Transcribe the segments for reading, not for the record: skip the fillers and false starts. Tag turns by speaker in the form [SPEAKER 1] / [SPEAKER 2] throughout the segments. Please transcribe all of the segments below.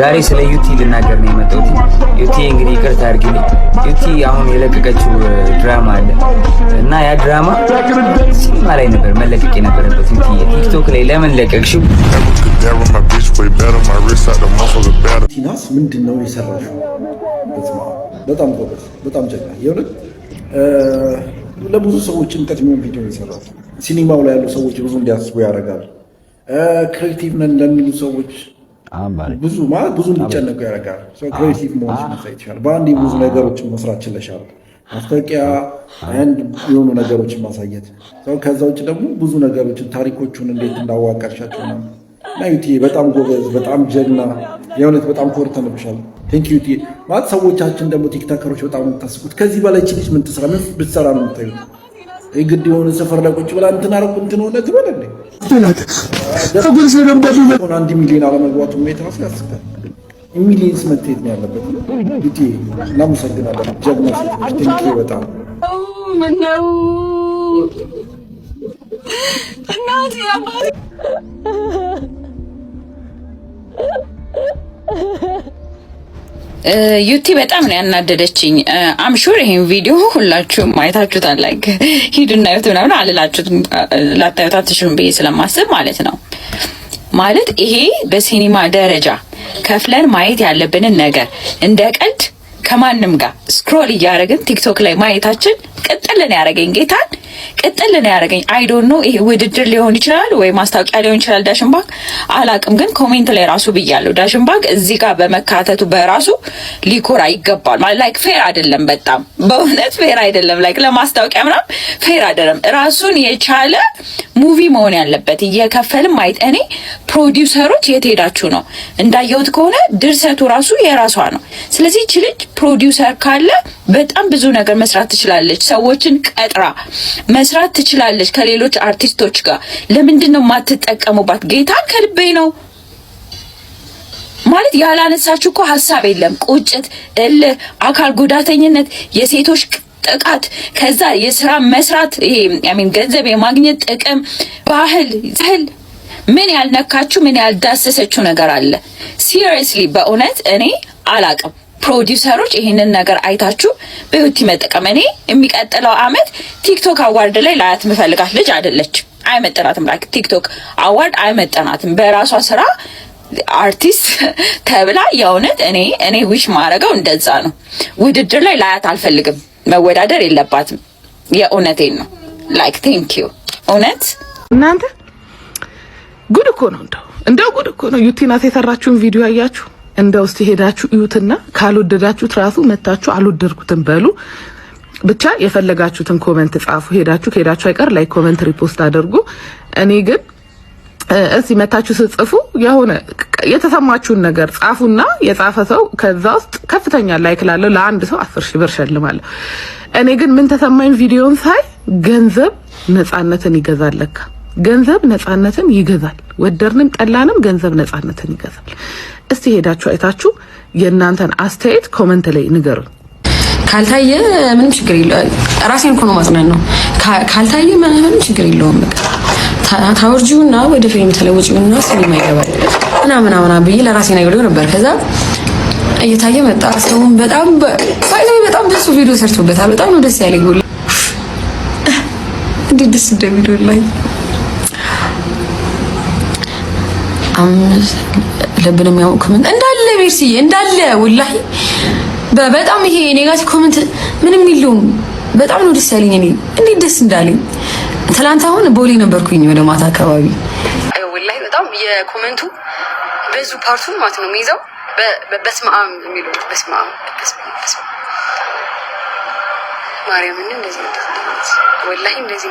[SPEAKER 1] ዛሬ ስለ ዩቲ ልናገር ነው የመጣሁት። ዩቲ እንግዲህ ይቅርታ አድርጊልኝ። ዩቲ አሁን የለቀቀችው ድራማ አለ እና ያ ድራማ ሲኒማ ላይ ነበር መለቀቅ የነበረበት። ዩቲ ቲክቶክ ላይ ለምን ለቀቅሽው?
[SPEAKER 2] ቲናስ ምንድነው የሰራሽው? በጣም ጎበዝ፣ በጣም ጀግና የሆነ ለብዙ ሰዎች ጭንቀት የሚሆን ቪዲዮ የሰራው ሲኒማው ላይ ያሉ ሰዎች ብዙ እንዲያስቡ ያደርጋል። ክሬቲቭ ነን ለሚሉ ሰዎች ብዙ እንዲጨነቁ ያደርጋል። ክሬቲቭ መሆን ማሳየት ይችላል። በአንዴ ብዙ ነገሮችን መስራት ችለሻል። ማስታወቂያ አንድ የሆኑ ነገሮችን ማሳየት፣ ከዛ ውጭ ደግሞ ብዙ ነገሮችን ታሪኮቹን እንዴት እንዳዋቀርሻቸው ነው። ዩቲ በጣም ጎበዝ፣ በጣም ጀግና፣ የእውነት በጣም ኮርተንብሻል። ቴንክ ዩ ዩቲ። ማለት ሰዎቻችን ደግሞ ቲክቶከሮች በጣም የምታስቡት ከዚህ በላይ ልጅ ምን ትስራ ምን ብትሰራ ነው የምታዩት? የግድ የሆነ ሰፈር ላይ ቁጭ ብላ እንትን አደረኩ እንትን ሆነ ትበል እንዴ? አንድ ሚሊዮን አለመግባቱ ሜትራስ ያስጋል። ሚሊዮንስ መትሄድ ነው ያለበት። ዩቲ እናመሰግናለን። ጀግና ሴቶች ቴንክ ዩ በጣም ምነው እናት ያማሪ
[SPEAKER 3] ዩቲ በጣም ነው ያናደደችኝ። አም ሹር ይሄን ቪዲዮ ሁላችሁም አይታችሁታል። ላይክ ሂዱና እዩት ምናምን አልላችሁም፣ ላታዩት አትችሉም ብዬ ስለማስብ ማለት ነው። ማለት ይሄ በሲኒማ ደረጃ ከፍለን ማየት ያለብንን ነገር እንደ ቀልድ ከማንም ጋር ስክሮል እያደረግን ቲክቶክ ላይ ማየታችን ቅጥልን ያደረገኝ ጌታን ቅጥልን ያደረገኝ አይ ዶንት ኖ። ይሄ ውድድር ሊሆን ይችላል ወይ ማስታወቂያ ሊሆን ይችላል። ዳሽን ባንክ አላቅም፣ ግን ኮሜንት ላይ ራሱ ብያለሁ። ዳሽን ባንክ እዚህ ጋር በመካተቱ በራሱ ሊኮራ ይገባል። ማለት ላይክ ፌር አይደለም፣ በጣም በእውነት ፌር አይደለም። ላይክ ለማስታወቂያ ምናምን ፌር አይደለም። ራሱን የቻለ ሙቪ መሆን ያለበት እየከፈልም ማየት። እኔ ፕሮዲውሰሮች የት ሄዳችሁ ነው? እንዳየሁት ከሆነ ድርሰቱ ራሱ የራሷ ነው። ስለዚህ እቺ ልጅ ፕሮዲውሰር ካለ በጣም ብዙ ነገር መስራት ትችላለች። ሰዎችን ቀጥራ መስራት ትችላለች ከሌሎች አርቲስቶች ጋር። ለምንድን ነው የማትጠቀሙባት? ጌታን ከልቤ ነው ማለት ያላነሳችሁ እኮ ሀሳብ የለም። ቁጭት፣ እልህ፣ አካል ጉዳተኝነት፣ የሴቶች ጥቃት፣ ከዛ የስራ መስራት፣ ይሄ ገንዘብ የማግኘት ጥቅም፣ ባህል ምን ያልነካችሁ ምን ያልዳሰሰችው ነገር አለ? ሲሪየስሊ በእውነት እኔ አላቅም። ፕሮዲውሰሮች ይሄንን ነገር አይታችሁ በዩቲ መጠቀም። እኔ የሚቀጥለው አመት ቲክቶክ አዋርድ ላይ ላያት ምፈልጋት ልጅ አይደለችም። አይመጠናትም። ላይክ ቲክቶክ አዋርድ አይመጠናትም። በራሷ ስራ አርቲስት ተብላ የእውነት እኔ ዊሽ ማረገው እንደዛ ነው። ውድድር ላይ ላያት አልፈልግም። መወዳደር የለባትም። የእውነቴን ነው። ላይክ ቴንክ ዩ እውነት።
[SPEAKER 4] እናንተ ጉድ እኮ ነው እንደው ጉድ እኮ ነው። ዩቲ ናት የሰራችሁን ቪዲዮ አያችሁ? እንደው እስቲ ሄዳችሁ እዩትና ካልወደዳችሁት ራሱ መታችሁ አልወደድኩትም በሉ። ብቻ የፈለጋችሁትን ኮሜንት ጻፉ። ከሄዳችሁ አይቀር ላይ ኮሜንት ሪፖስት አድርጉ። እኔ ግን እዚህ መታችሁ ስጽፉ የሆነ የተሰማችሁን ነገር ጻፉና የጻፈ ሰው ከዛ ውስጥ ከፍተኛ ላይክ ላለው ለአንድ ሰው 10,000 ብር ሸልማለሁ። እኔ ግን ምን ተሰማኝ? ቪዲዮን ሳይ ገንዘብ ነፃነትን ይገዛል። ለካ ገንዘብ ነፃነትን ይገዛል። ወደርንም ጠላንም ገንዘብ ነፃነትን ይገዛል። እስቲ ሄዳችሁ አይታችሁ የእናንተን አስተያየት ኮሜንት ላይ ንገሩኝ።
[SPEAKER 5] ካልታየ ምንም ችግር የለውም። ራሴን እኮ ነው ማጽናን ነው። ካልታየ ምንም ችግር የለውም። በቃ ታወርጂውና ወደ ፊልም ተለውጪውና ሲኒማ ይገባል ምናምን ብዬ ለራሴ ነገር ነበር። ከዛ እየታየ መጣ። ሰውን በጣም ብዙ ቪዲዮ ሰርቶበታል። በጣም ነው ደስ ያለኝ። እንዴት ደስ እንደሚል ላይ ለብን የሚያው ኮሜንት እንዳለ ሜርሲዬ እንዳለ ወላሂ በጣም ይሄ ኔጋቲቭ ኮሜንት ምንም የለውም። በጣም ነው ደስ ያለኝ። እኔ እንዴት ደስ እንዳለኝ ትላንት አሁን ቦሌ ነበርኩኝ ወደ ማታ አካባቢ። ወላሂ በጣም የኮሜንቱ ብዙ ፓርቱን ማለት ነው የሚይዘው በስማም የሚለው በስማም ማርያምን እንደዚህ ወላሂ እንደዚህ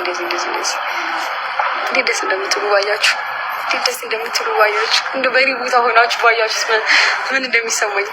[SPEAKER 5] እንዴት ደስ እንደምትሉ ባያችሁ እንደ በእኔ ቦታ ሆናችሁ ባያችሁስ ምን እንደሚሰማኝ